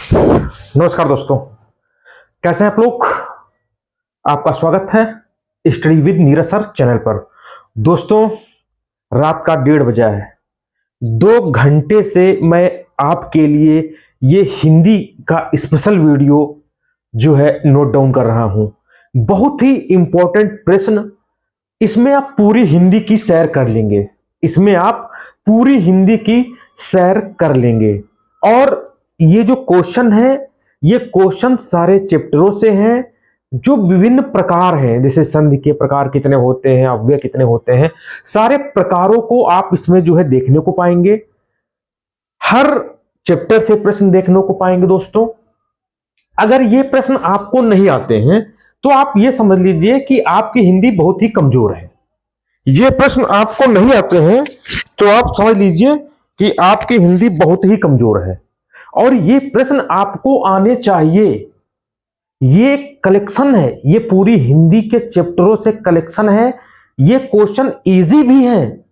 नमस्कार दोस्तों, कैसे हैं आप लोग। आपका स्वागत है study with Neeraj sir channel पर। दोस्तों, रात का 1:30 बजा है। 2 घंटे से मैं आपके लिए ये हिंदी का स्पेशल वीडियो जो है नोट डाउन कर रहा हूं। बहुत ही इंपॉर्टेंट प्रश्न, इसमें आप पूरी हिंदी की सैर कर लेंगे। इसमें आप पूरी हिंदी की सैर कर लेंगे। और ये जो क्वेश्चन है, ये क्वेश्चन सारे चैप्टरों से हैं, जो विभिन्न प्रकार हैं। जैसे संधि के प्रकार कितने होते हैं, अव्यय कितने होते हैं, सारे प्रकारों को आप इसमें जो है देखने को पाएंगे। हर चैप्टर से प्रश्न देखने को पाएंगे। दोस्तों, अगर ये प्रश्न आपको नहीं आते हैं तो आप ये समझ लीजिए कि आपकी हिंदी बहुत ही कमजोर है। ये प्रश्न आपको नहीं आते हैं तो आप समझ लीजिए कि आपकी हिंदी बहुत ही कमजोर है। और ये प्रश्न आपको आने चाहिए। ये कलेक्शन है, ये पूरी हिंदी के चैप्टरों से कलेक्शन है। ये क्वेश्चन इजी भी हैं,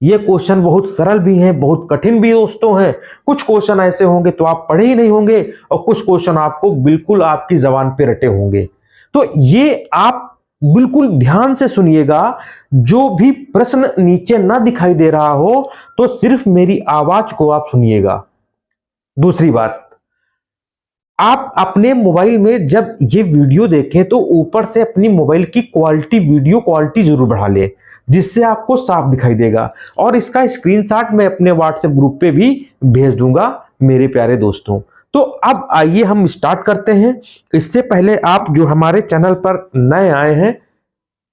ये क्वेश्चन बहुत सरल भी हैं, बहुत कठिन भी दोस्तों हैं। कुछ क्वेश्चन ऐसे होंगे तो आप पढ़े ही नहीं होंगे, और कुछ क्वेश्चन आपको बिल्कुल आपकी जबान पे रटे होंगे। तो ये आप बिल्कुल ध्यान से सुनिएगा। जो भी प्रश्न नीचे ना दिखाई दे रहा हो तो सिर्फ मेरी आवाज को आप सुनिएगा। दूसरी बात, आप अपने मोबाइल में जब ये वीडियो देखें तो ऊपर से अपनी मोबाइल की क्वालिटी, वीडियो क्वालिटी जरूर बढ़ा लें, जिससे आपको साफ दिखाई देगा। और इसका स्क्रीनशॉट मैं अपने व्हाट्सएप ग्रुप पे भी भेज दूंगा मेरे प्यारे दोस्तों। तो अब आइए हम स्टार्ट करते हैं। इससे पहले आप जो हमारे चैनल पर नए आए हैं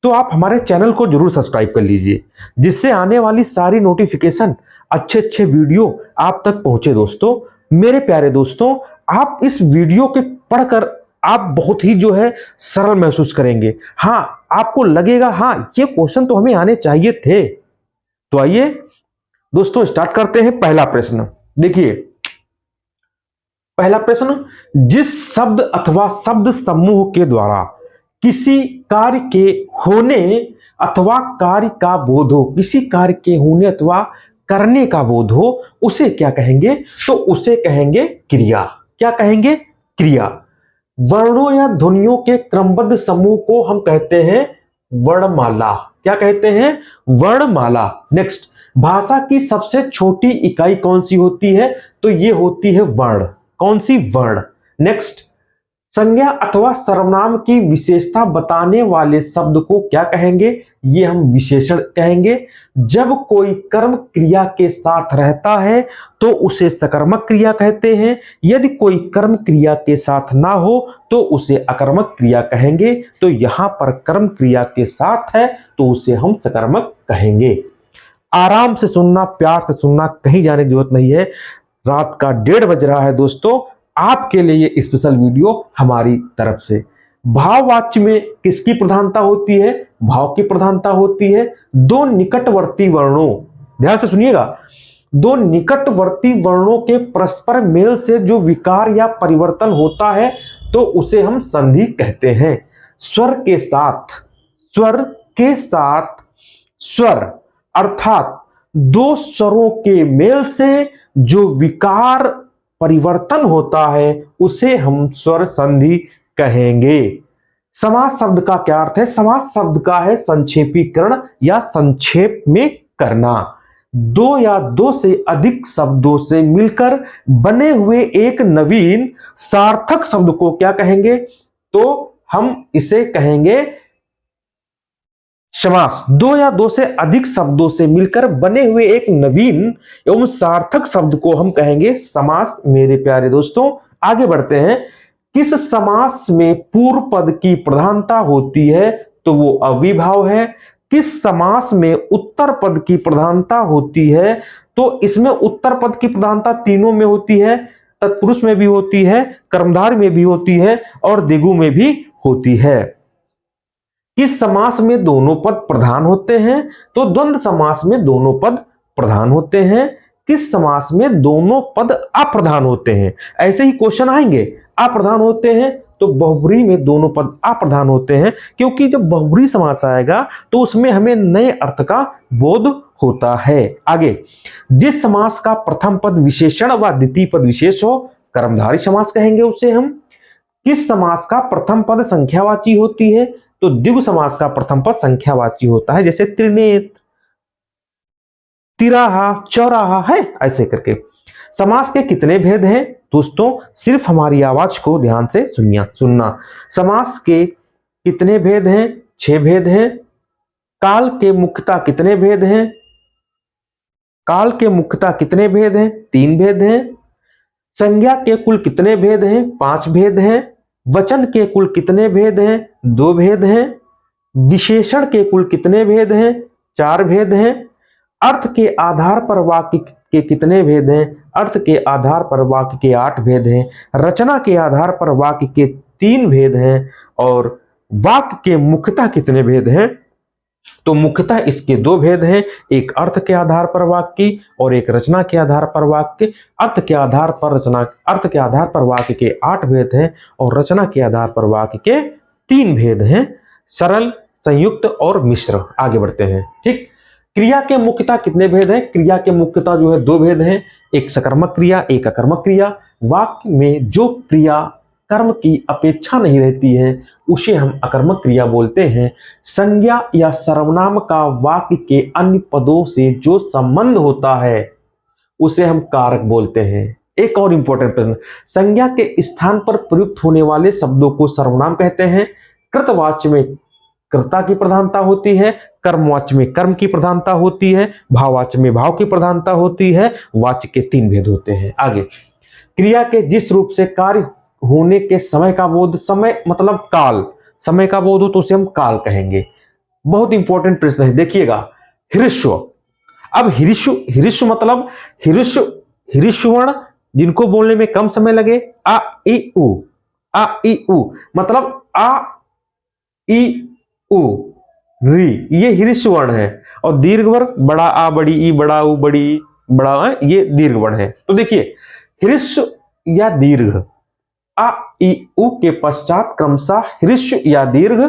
तो आप हमारे चैनल को जरूर सब्सक्राइब कर लीजिए, जिससे आने वाली सारी नोटिफिकेशन, अच्छे अच्छे वीडियो आप तक पहुंचे। दोस्तों, मेरे प्यारे दोस्तों, आप इस वीडियो के पढ़कर आप बहुत ही जो है सरल महसूस करेंगे। हाँ, आपको लगेगा हाँ ये क्वेश्चन तो हमें आने चाहिए थे। तो आइए दोस्तों स्टार्ट करते हैं। पहला प्रश्न देखिए। पहला प्रश्न, जिस शब्द अथवा शब्द समूह के द्वारा किसी कार्य के होने अथवा कार्य का बोध हो, किसी कार्य के होने अथवा करने का बोध हो, उसे क्या कहेंगे? तो उसे कहेंगे क्रिया। क्या कहेंगे? क्रिया। वर्णों या ध्वनियों के क्रमबद्ध समूह को हम कहते हैं वर्णमाला। क्या कहते हैं? वर्णमाला। नेक्स्ट, भाषा की सबसे छोटी इकाई कौन सी होती है? तो ये होती है वर्ण। कौन सी? वर्ण। नेक्स्ट, संज्ञा अथवा सर्वनाम की विशेषता बताने वाले शब्द को क्या कहेंगे? ये हम विशेषण कहेंगे। जब कोई कर्म क्रिया के साथ रहता है तो उसे सकर्मक क्रिया कहते हैं। यदि कोई कर्म क्रिया के साथ ना हो तो उसे अकर्मक क्रिया कहेंगे। तो यहां पर कर्म क्रिया के साथ है तो उसे हम सकर्मक कहेंगे। आराम से सुनना, प्यार से सुनना, कहीं जाने की जरूरत नहीं है। रात का 1:30 बज रहा है दोस्तों, आपके लिए ये स्पेशल वीडियो हमारी तरफ से। भाववाच्य में किसकी प्रधानता होती है? भाव की प्रधानता होती है। दो निकटवर्ती वर्णों, ध्यान से सुनिएगा, दो निकटवर्ती वर्णों के परस्पर मेल से जो विकार या परिवर्तन होता है तो उसे हम संधि कहते हैं। स्वर के साथ, स्वर के साथ स्वर, अर्थात दो स्वरों के मेल से जो विकार परिवर्तन होता है उसे हम स्वर संधि कहेंगे। समास शब्द का क्या अर्थ है? समास शब्द का है संक्षेपीकरण या संक्षेप में करना। दो या दो से अधिक शब्दों से मिलकर बने हुए एक नवीन सार्थक शब्द को क्या कहेंगे? तो हम इसे कहेंगे समास। दो या दो से अधिक शब्दों से मिलकर बने हुए एक नवीन एवं सार्थक शब्द को हम कहेंगे समास। मेरे प्यारे दोस्तों, आगे बढ़ते हैं। किस समास में पूर्व पद की प्रधानता होती है? तो वो अविभाव है। किस समास में उत्तर पद की प्रधानता होती है? तो इसमें उत्तर पद की प्रधानता तीनों में होती है। तत्पुरुष में भी होती है, कर्मधारय में भी होती है और द्विगु में भी होती है। किस समास में दोनों पद प्रधान होते हैं? तो द्वंद्व समास में दोनों पद प्रधान होते हैं। किस समास में दोनों पद अप्रधान होते हैं? ऐसे ही क्वेश्चन आएंगे। अप्रधान होते हैं तो बहुब्रीहि में दोनों पद अप्रधान होते हैं, क्योंकि जब बहुब्रीहि समास आएगा तो उसमें हमें नए अर्थ का बोध होता है। आगे, जिस समास का प्रथम पद विशेषण व द्वितीय पद विशेष हो कर्मधारय समास कहेंगे उसे हम। किस समास का प्रथम पद संख्यावाची होती है? तो द्विगु समास का प्रथम पद संख्यावाची होता है, जैसे त्रिनेत्र, तिराहा, चौराहा है, ऐसे करके। समास के कितने भेद हैं दोस्तों? सिर्फ हमारी आवाज को ध्यान से सुनना। समास के कितने भेद हैं? 6 भेद हैं। काल के मुख्यतः कितने भेद हैं? काल के मुख्यतः कितने भेद हैं? 3 भेद हैं। संज्ञा के कुल कितने भेद हैं? 5 भेद हैं। वचन के कुल कितने भेद हैं? 2 भेद हैं। विशेषण के कुल कितने भेद हैं? 4 भेद हैं। अर्थ के आधार पर वाक्य के कितने भेद हैं? अर्थ के आधार पर वाक्य के 8 भेद हैं। रचना के आधार पर वाक्य के 3 भेद हैं। और वाक्य के मुख्यतः कितने भेद हैं? तो मुख्यतः इसके 2 भेद हैं, एक अर्थ के आधार पर वाक्य और एक रचना के आधार पर वाक्य। अर्थ के आधार पर रचना, अर्थ के आधार पर वाक्य के 8 भेद हैं और रचना के आधार पर वाक्य के 3 भेद हैं, सरल, संयुक्त और मिश्र। आगे बढ़ते हैं। ठीक, क्रिया के मुख्यतः कितने भेद हैं? क्रिया के मुख्यतः जो है 2 भेद हैं, एक सकर्मक क्रिया, एक अकर्मक क्रिया। वाक्य में जो क्रिया कर्म की अपेक्षा नहीं रहती है उसे हम अकर्मक क्रिया बोलते हैं। संज्ञा या सर्वनाम का वाक्य के अन्य पदों से जो संबंध होता है उसे हम कारक बोलते हैं। एक और इंपॉर्टेंट प्रश्न, संज्ञा के स्थान पर प्रयुक्त होने वाले शब्दों को सर्वनाम कहते हैं। कृतवाच्य में कर्ता की प्रधानता होती है, कर्मवाच्य में कर्म की प्रधानता होती है, भाववाच्य में भाव की प्रधानता होती है। वाच्य के 3 भेद होते हैं। आगे, क्रिया के जिस रूप से कार्य होने के समय का बोध, समय मतलब काल, समय का बोध हो तो उसे हम काल कहेंगे। बहुत इंपॉर्टेंट प्रश्न है, देखिएगा। हिरिश्व, अब हिरिश्व मतलब हिरिश्वर्ण जिनको बोलने में कम समय लगे, आ ई उ, आ ई उ मतलब आ ई उ री, ये हिरिश्व वर्ण है। और दीर्घ वर्ण बड़ा आ, बड़ी ई, बड़ा उ, बड़ी ई, बड़ा आ, ये दीर्घ वर्ण है। तो देखिए, हिरिश्व या दीर्घ, आ ई उ के पश्चात क्रमशः ह्रस्व या दीर्घ,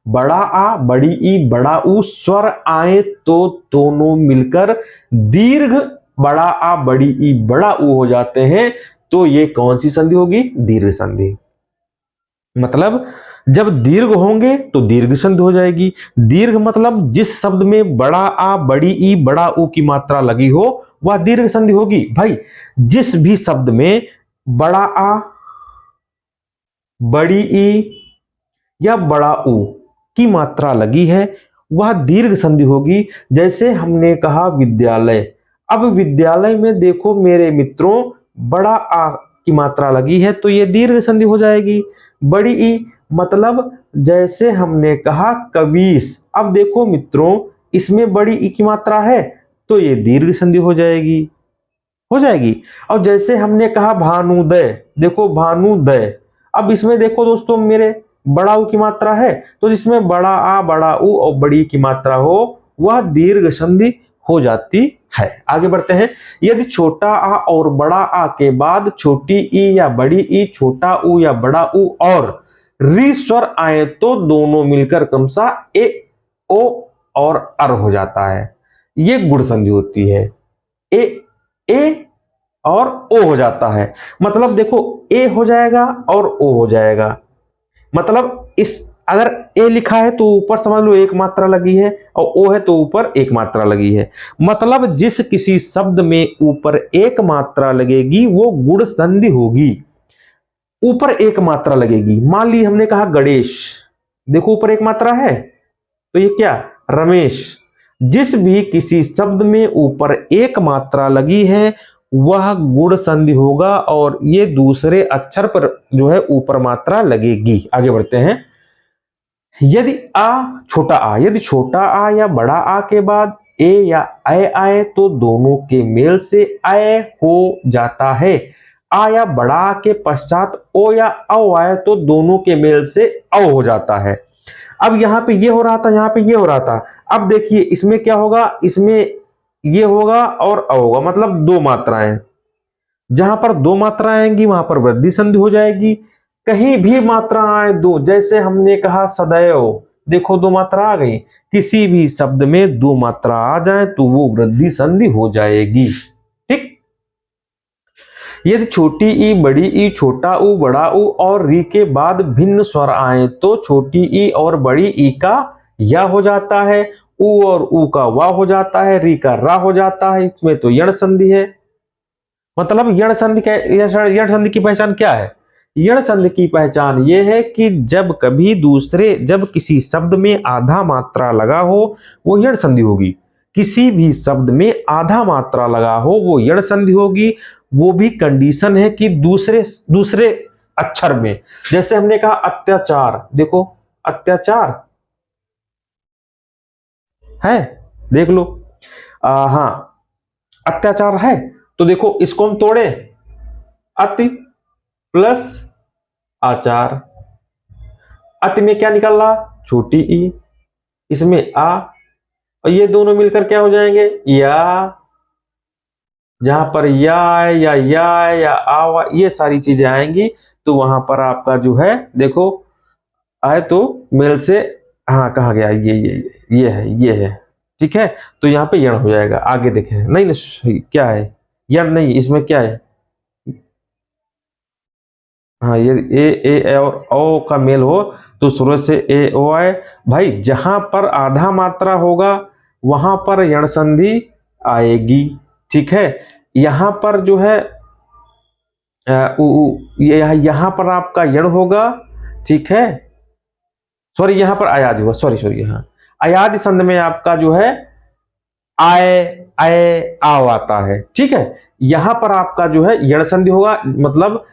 बड़ा आ, बड़ी ई, बड़ा उ स्वर आए तो दोनों मिलकर दीर्घ बड़ा आ, बड़ी ई, बड़ा उ हो जाते हैं। तो ये कौन सी संधि होगी? दीर्घ संधि। मतलब जब दीर्घ होंगे तो दीर्घ संधि हो जाएगी। दीर्घ मतलब जिस शब्द में बड़ा आ, बड़ी ई, बड़ा उ की मात्रा लगी हो वह दीर्घ संधि होगी। भाई, जिस भी शब्द में बड़ा आ, बड़ी ई या बड़ा उ की मात्रा लगी है वह दीर्घ संधि होगी। जैसे हमने कहा विद्यालय, अब विद्यालय में देखो मेरे मित्रों, बड़ा आ की मात्रा लगी है तो यह दीर्घ संधि हो जाएगी। बड़ी ई मतलब जैसे हमने कहा कवीस, अब देखो मित्रों इसमें बड़ी ई की मात्रा है तो ये दीर्घ संधि हो जाएगी, और जैसे हमने कहा भानुदय, देखो भानुदय, अब इसमें देखो दोस्तों मेरे बड़ा उ की मात्रा है तो जिसमें बड़ा आ, बड़ा उ और बड़ी की मात्रा हो वह दीर्घ संधि हो जाती है। आगे बढ़ते हैं। यदि छोटा आ और बड़ा आ के बाद छोटी ई या बड़ी ई, छोटा उ या बड़ा उ और री स्वर आए तो दोनों मिलकर क्रमशः ए, ओ और अर हो जाता है। ये गुण संधि होती है। ए और ओ हो जाता है। मतलब देखो ए हो जाएगा और ओ हो जाएगा। मतलब इस अगर ए लिखा है तो ऊपर समझ लो एक मात्रा लगी है और ओ है तो ऊपर एक मात्रा लगी है। मतलब जिस किसी शब्द में ऊपर एक मात्रा लगेगी वो गुण संधि होगी। ऊपर एक मात्रा लगेगी, मान ली हमने कहा गणेश, देखो ऊपर एक मात्रा है तो ये क्या? रमेश। जिस भी किसी शब्द में ऊपर एक मात्रा लगी है वह गुण संधि होगा और ये दूसरे अक्षर पर जो है ऊपर मात्रा लगेगी। आगे बढ़ते हैं। यदि छोटा आ या बड़ा आ के बाद ए या ऐ आए तो दोनों के मेल से ऐ हो जाता है। आ या बड़ा आ के पश्चात ओ या औ आए तो दोनों के मेल से औ हो जाता है। अब यहां पे ये हो रहा था, यहां पे ये हो रहा था। अब देखिए इसमें क्या होगा, इसमें ये होगा और अ होगा, मतलब 2 मात्राएं। जहां पर 2 मात्राएं आएंगी वहां पर वृद्धि संधि हो जाएगी। कहीं भी मात्रा आए 2, जैसे हमने कहा सदैव, देखो 2 मात्रा आ गई। किसी भी शब्द में 2 मात्रा आ जाए तो वो वृद्धि संधि हो जाएगी। ठीक, यदि छोटी ई, बड़ी ई, छोटा ऊ, बड़ा ऊ और री के बाद भिन्न स्वर आए तो छोटी ई और बड़ी ई का या हो जाता है, ऊ और ऊ का वा हो जाता है, री का रा हो जाता है। इसमें तो यण संधि है। मतलब यण संधि की पहचान क्या है? यण संधि की पहचान यह है कि जब किसी शब्द में आधा मात्रा लगा हो वो यण संधि होगी। किसी भी शब्द में आधा मात्रा लगा हो वो यण संधि होगी। वो भी कंडीशन है कि दूसरे अक्षर में। जैसे हमने कहा अत्याचार, देखो अत्याचार है, देख लो। हाँ, अत्याचार है तो देखो इसको हम तोड़े, अति प्लस आचार। अति में क्या निकल रहा? छोटी ई, इसमें आ, और ये दोनों मिलकर क्या हो जाएंगे? या। जहां पर या है या आ, ये सारी चीजें आएंगी तो वहां पर आपका जो है देखो आए तो मेल से, हाँ कहा गया ये है, ठीक है। तो यहाँ पे यण हो जाएगा। आगे देखें, नहीं क्या है? यण नहीं, इसमें क्या है? हाँ, ये ए और ओ का मेल हो तो शुरू से ए ओ आए। भाई जहां पर आधा मात्रा होगा वहां पर यण संधि आएगी, ठीक है। यहां पर जो है यहां पर आपका यण होगा, ठीक है। सॉरी, यहां पर अयादि हुआ, सॉरी यहाँ अयादि संधि में आपका जो है आए आए आव आता है, ठीक है। यहां पर आपका जो है यण संधि होगा। मतलब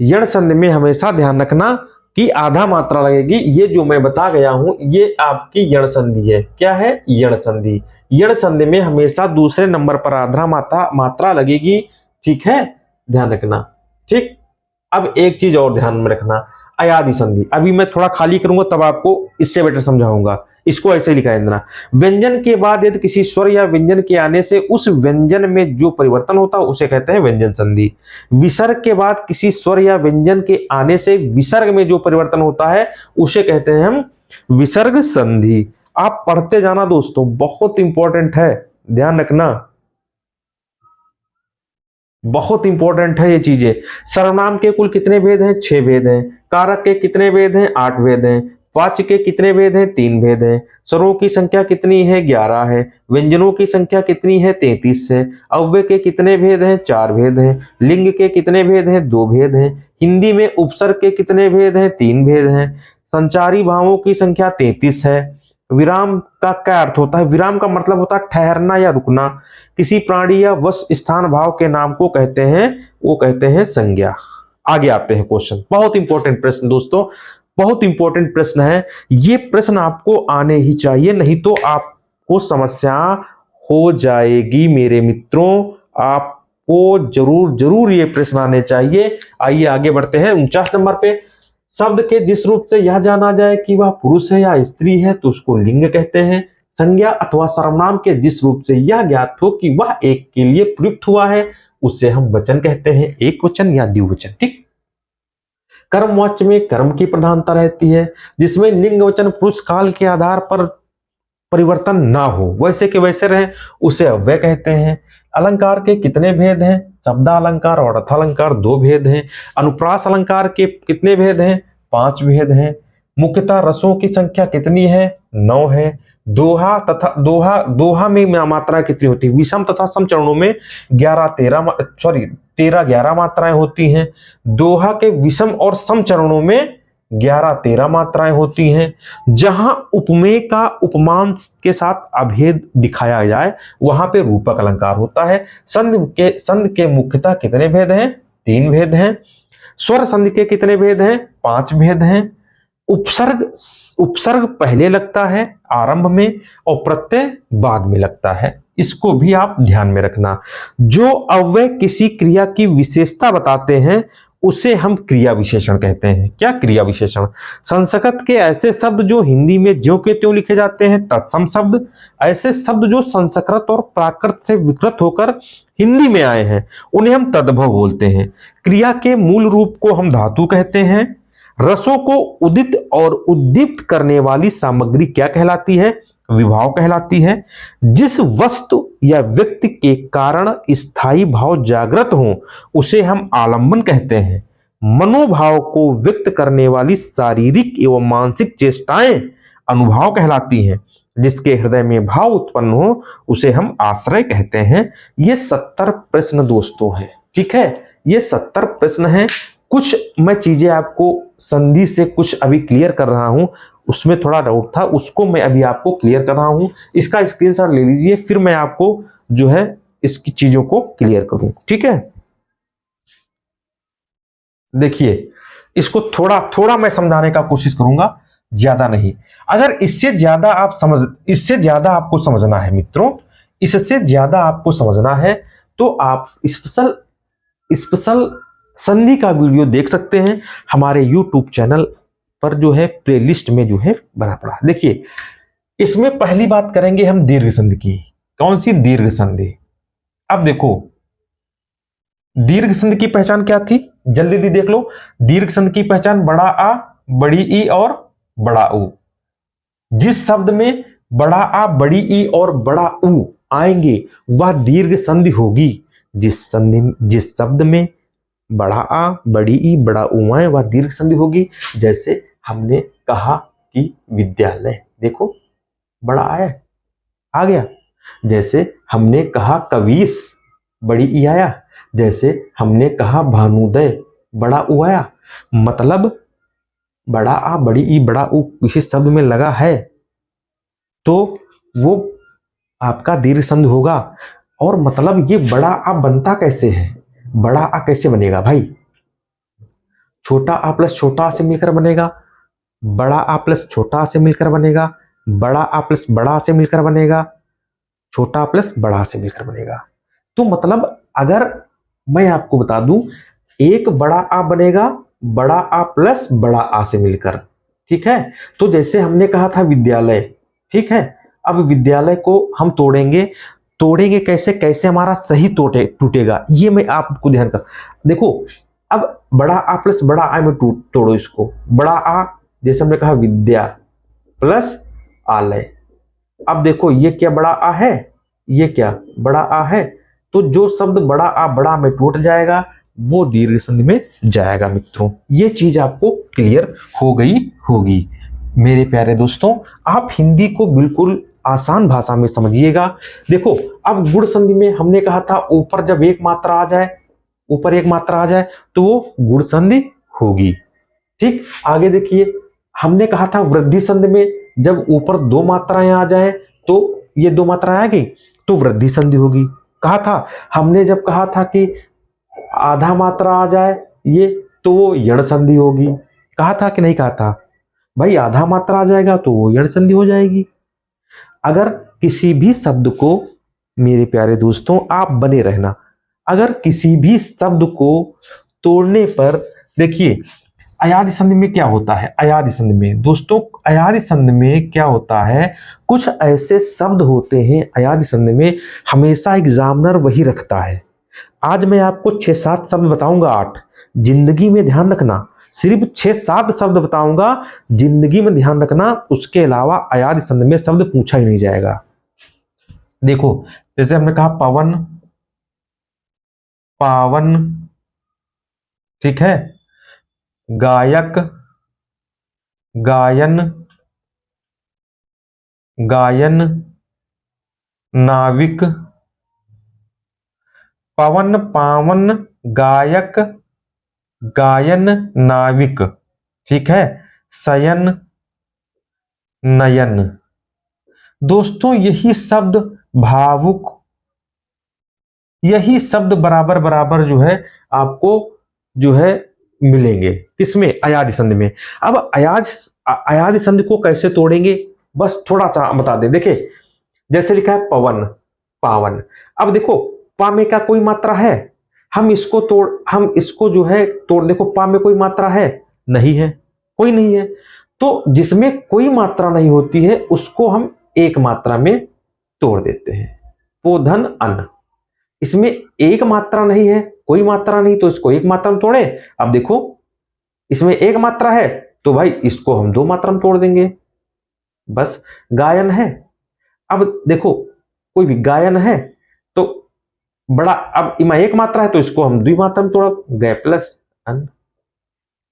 यण संधि में हमेशा ध्यान रखना कि आधा मात्रा लगेगी। ये जो मैं बता गया हूं ये आपकी यण संधि है। क्या है? यण संधि। यण संधि में हमेशा दूसरे नंबर पर आधा मात्रा लगेगी, ठीक है, ध्यान रखना, ठीक। अब एक चीज और ध्यान में रखना, अयादि संधि। अभी मैं थोड़ा खाली करूंगा तब आपको इससे बेटर समझाऊंगा। इसको ऐसे लिखा है देना, व्यंजन के बाद यदि किसी स्वर या व्यंजन के आने से उस व्यंजन में जो परिवर्तन होता है उसे कहते हैं व्यंजन संधि। विसर्ग के बाद किसी स्वर या व्यंजन के आने से विसर्ग में जो परिवर्तन होता है उसे कहते हैं हम विसर्ग संधि। आप पढ़ते जाना दोस्तों, बहुत इंपॉर्टेंट है, ध्यान रखना, बहुत इंपॉर्टेंट है ये चीजें। सर्वनाम के कुल कितने भेद हैं? 6 भेद हैं। कारक के कितने भेद हैं? 8 भेद हैं। वाच्य के कितने भेद हैं? 3 भेद हैं। स्वरों की संख्या कितनी है? 11 है। व्यंजनों की संख्या कितनी है? 33 है। अव्यय के कितने भेद हैं? 4 भेद हैं। लिंग के कितने भेद हैं? 2 भेद हैं। हिंदी में उपसर्ग के कितने भेद हैं? 3 भेद हैं। संचारी भावों की संख्या 33 है। विराम का क्या अर्थ होता है? विराम का मतलब होता है ठहरना या रुकना। किसी प्राणी या वस्तु स्थान भाव के नाम को कहते हैं, वो कहते हैं संज्ञा। आगे आते हैं क्वेश्चन, बहुत इंपॉर्टेंट प्रश्न दोस्तों, बहुत इंपॉर्टेंट प्रश्न है। ये प्रश्न आपको आने ही चाहिए, नहीं तो आपको समस्या हो जाएगी मेरे मित्रों। आपको जरूर ये प्रश्न आने चाहिए। आइए आगे बढ़ते हैं 49 नंबर पे। शब्द के जिस रूप से यह जाना जाए कि वह पुरुष है या स्त्री है तो उसको लिंग कहते हैं। संज्ञा अथवा सर्वनाम के जिस रूप से यह ज्ञात हो कि वह एक के लिए प्रयुक्त हुआ है उसे हम वचन कहते हैं, एक वचन या द्विवचन, ठीक। कर्मवाच्य में कर्म की प्रधानता रहती है, जिसमें लिंग वचन पुरुष काल के आधार पर परिवर्तन ना हो, वैसे के वैसे रहे, उसे अव्यय कहते हैं। अलंकार के कितने भेद हैं? शब्दालंकार और अर्थालंकार 2 भेद हैं। अनुप्रास अलंकार के कितने भेद हैं? 5 भेद हैं। मुख्यतः रसों की संख्या कितनी है? 9 है। दोहा में मात्रा कितनी होती है? विषम तथा सम चरणों में 13-11 मात्राएं होती हैं। दोहा के विषम और सम चरणों में 11-13 मात्राएं होती हैं। जहां उपमेय का उपमान के साथ अभेद दिखाया जाए वहां पे रूपक अलंकार होता है। संधि के मुख्यतः कितने भेद हैं? 3 भेद हैं। स्वर संधि के कितने भेद हैं? 5 भेद हैं। उपसर्ग पहले लगता है आरंभ में और प्रत्यय बाद में लगता है, इसको भी आप ध्यान में रखना। जो अव्यय किसी क्रिया की विशेषता बताते हैं उसे हम क्रिया विशेषण कहते हैं। क्या? क्रिया विशेषण। संस्कृत के ऐसे शब्द जो हिंदी में ज्यों के त्यों लिखे जाते हैं तत्सम शब्द। ऐसे शब्द जो संस्कृत और प्राकृत से विकृत होकर हिंदी में आए हैं उन्हें हम तद्भव बोलते हैं। क्रिया के मूल रूप को हम धातु कहते हैं। रसों को उदित और उद्दीप्त करने वाली सामग्री क्या कहलाती है? विभाव कहलाती है। जिस वस्तु या व्यक्ति के कारण स्थायी भाव जागृत हो उसे हम आलंबन कहते हैं। मनोभाव को व्यक्त करने वाली शारीरिक एवं मानसिक चेष्टाएं अनुभाव कहलाती हैं। जिसके हृदय में भाव उत्पन्न हो उसे हम आश्रय कहते हैं। ये 70 प्रश्न दोस्तों हैं, ठीक है। ये 70 प्रश्न हैं। कुछ मैं चीजें आपको संधि से कुछ अभी क्लियर कर रहा हूं, उसमें थोड़ा डाउट था, उसको मैं अभी आपको क्लियर कर रहा हूं। इसका स्क्रीनशॉट ले लीजिए, फिर मैं आपको जो है इसकी चीजों को क्लियर करूं, ठीक है। देखिए, इसको थोड़ा थोड़ा मैं समझाने का कोशिश करूंगा, ज्यादा नहीं। अगर इससे ज्यादा आपको समझना है मित्रों, इससे ज्यादा आपको समझना है तो आप स्पेशल स्पेशल संधि का वीडियो देख सकते हैं हमारे यूट्यूब चैनल पर, जो है प्लेलिस्ट में जो है बना पड़ा। देखिए, इसमें पहली बात करेंगे हम दीर्घ संधि की। कौन सी? दीर्घ संधि। अब देखो, दीर्घ संधि की पहचान क्या थी, जल्दी जल्दी देख लो। दीर्घ संधि की पहचान बड़ा आ, बड़ी ई और बड़ा ऊ। जिस शब्द में बड़ा आ, बड़ी ई और बड़ा ऊ आएंगे वह दीर्घ संधि होगी। जिस शब्द में बड़ा आ, बड़ी ई, बड़ा ऊ आए वह दीर्घ संधि होगी। जैसे हमने कहा कि विद्यालय, देखो बड़ा आया, आ गया। जैसे हमने कहा कवीस, बड़ी ई आया। जैसे हमने कहा भानुदय, बड़ा ऊ आया। मतलब बड़ा आ, बड़ी ई, बड़ा ऊ किसी शब्द में लगा है तो वो आपका दीर्घ संधि होगा। और मतलब ये बड़ा आ बनता कैसे है? बड़ा आ कैसे बनेगा भाई? छोटा आ प्लस छोटा आ से मिलकर बनेगा, बड़ा आ प्लस छोटा आ से मिलकर बनेगा, बड़ा आ प्लस बड़ा आ से मिलकर बनेगा, छोटा आ प्लस बड़ा आ से मिलकर बनेगा। तो मतलब अगर मैं आपको बता दूं, एक बड़ा आ बनेगा बड़ा आ प्लस बड़ा आ से मिलकर, ठीक है। तो जैसे हमने कहा था विद्यालय, ठीक है। अब विद्यालय को हम तोड़ेंगे कैसे? कैसे हमारा सही टूटेगा, ये मैं आपको ध्यान कर। देखो, अब बड़ा आ प्लस बड़ा आ में तोड़ो इसको। बड़ा आ, जैसे हमने कहा विद्या प्लस आलय। अब देखो ये क्या बड़ा आ है, ये क्या बड़ा आ है। तो जो शब्द बड़ा आ बड़ा में टूट जाएगा वो दीर्घ संधि में जाएगा मित्रों। ये चीज आपको क्लियर हो गई होगी मेरे प्यारे दोस्तों। आप हिंदी को बिल्कुल आसान भाषा में समझिएगा। देखो, अब गुण संधि में हमने कहा था ऊपर जब एक मात्रा आ जाए, ऊपर एक मात्रा आ जाए तो वो गुण संधि होगी, ठीक। आगे देखिए, हमने कहा था वृद्धि संधि में जब ऊपर दो मात्राएं आ जाए तो ये दो मात्राएं आ गई तो वृद्धि संधि होगी। कहा था हमने, जब कहा था कि आधा मात्रा आ जाए ये तो वो यण संधि होगी। कहा था कि नहीं कहा था भाई? आधा मात्रा आ जाएगा तो वो यण संधि हो जाएगी। अगर किसी भी शब्द को, मेरे प्यारे दोस्तों आप बने रहना, अगर किसी भी शब्द को तोड़ने पर, देखिए अयादि संधि में क्या होता है? अयादि संधि में दोस्तों, अयादि संधि में क्या होता है, कुछ ऐसे शब्द होते हैं अयादि संधि में, हमेशा एग्जामिनर वही रखता है। आज मैं आपको 6-7 शब्द बताऊंगा, 8। जिंदगी में ध्यान रखना, सिर्फ 6-7 शब्द बताऊंगा, जिंदगी में ध्यान रखना। उसके अलावा अयादि संधि में शब्द पूछा ही नहीं जाएगा। देखो, जैसे हमने कहा पवन, पावन, ठीक है। गायक, गायन, गायन, नाविक, पवन, पावन, गायक, गायन, नाविक, ठीक है। शयन, नयन। दोस्तों यही शब्द भावुक, यही शब्द बराबर बराबर जो है आपको जो है मिलेंगे किसमें? अयादि संधि में। अब अयादि संधि को कैसे तोड़ेंगे बस थोड़ा सा बता दें। देखिए, जैसे लिखा है पवन, पावन। अब देखो, पा में क्या कोई मात्रा है? हम इसको जो है तोड़, देखो पा में कोई मात्रा है? नहीं है, कोई नहीं है। तो जिसमें कोई मात्रा नहीं होती है उसको हम एक मात्रा में तोड़ देते हैं। पोधन अन्न, इसमें एक मात्रा नहीं है, कोई मात्रा नहीं, तो इसको एक मात्रा में तोड़े। अब देखो, इसमें एक मात्रा है तो भाई इसको हम दो मात्रा में तोड़ देंगे। बस गायन है, अब देखो कोई भी गायन है तो बड़ा, अब इमा एक मात्रा है तो इसको हम द्विमात्रा में तोड़ा, गए प्लस अन।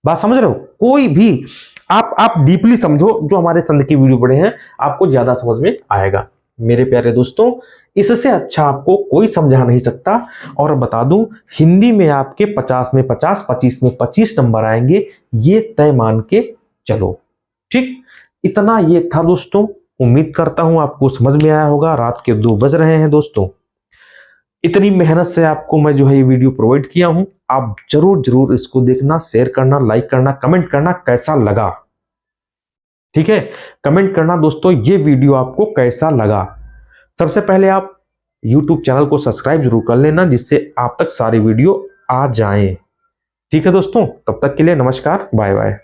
बात समझ रहे हो? कोई भी आप डीपली समझो, जो हमारे संत की वीडियो पढ़े हैं आपको ज्यादा समझ में आएगा मेरे प्यारे दोस्तों। इससे अच्छा आपको कोई समझा नहीं सकता। और बता दूं, हिंदी में आपके 50 में 50, 25 में 25 नंबर आएंगे, ये तय मान के चलो। ठीक, इतना ये था दोस्तों। उम्मीद करता हूं आपको समझ में आया होगा। रात के 2 बज रहे हैं दोस्तों। इतनी मेहनत से आपको मैं जो है ये वीडियो प्रोवाइड किया हूं, आप जरूर जरूर इसको देखना, शेयर करना, लाइक करना, कमेंट करना कैसा लगा। ठीक है, कमेंट करना दोस्तों ये वीडियो आपको कैसा लगा। सबसे पहले आप YouTube चैनल को सब्सक्राइब जरूर कर लेना, जिससे आप तक सारी वीडियो आ जाएं। ठीक है दोस्तों, तब तक के लिए नमस्कार, बाय बाय।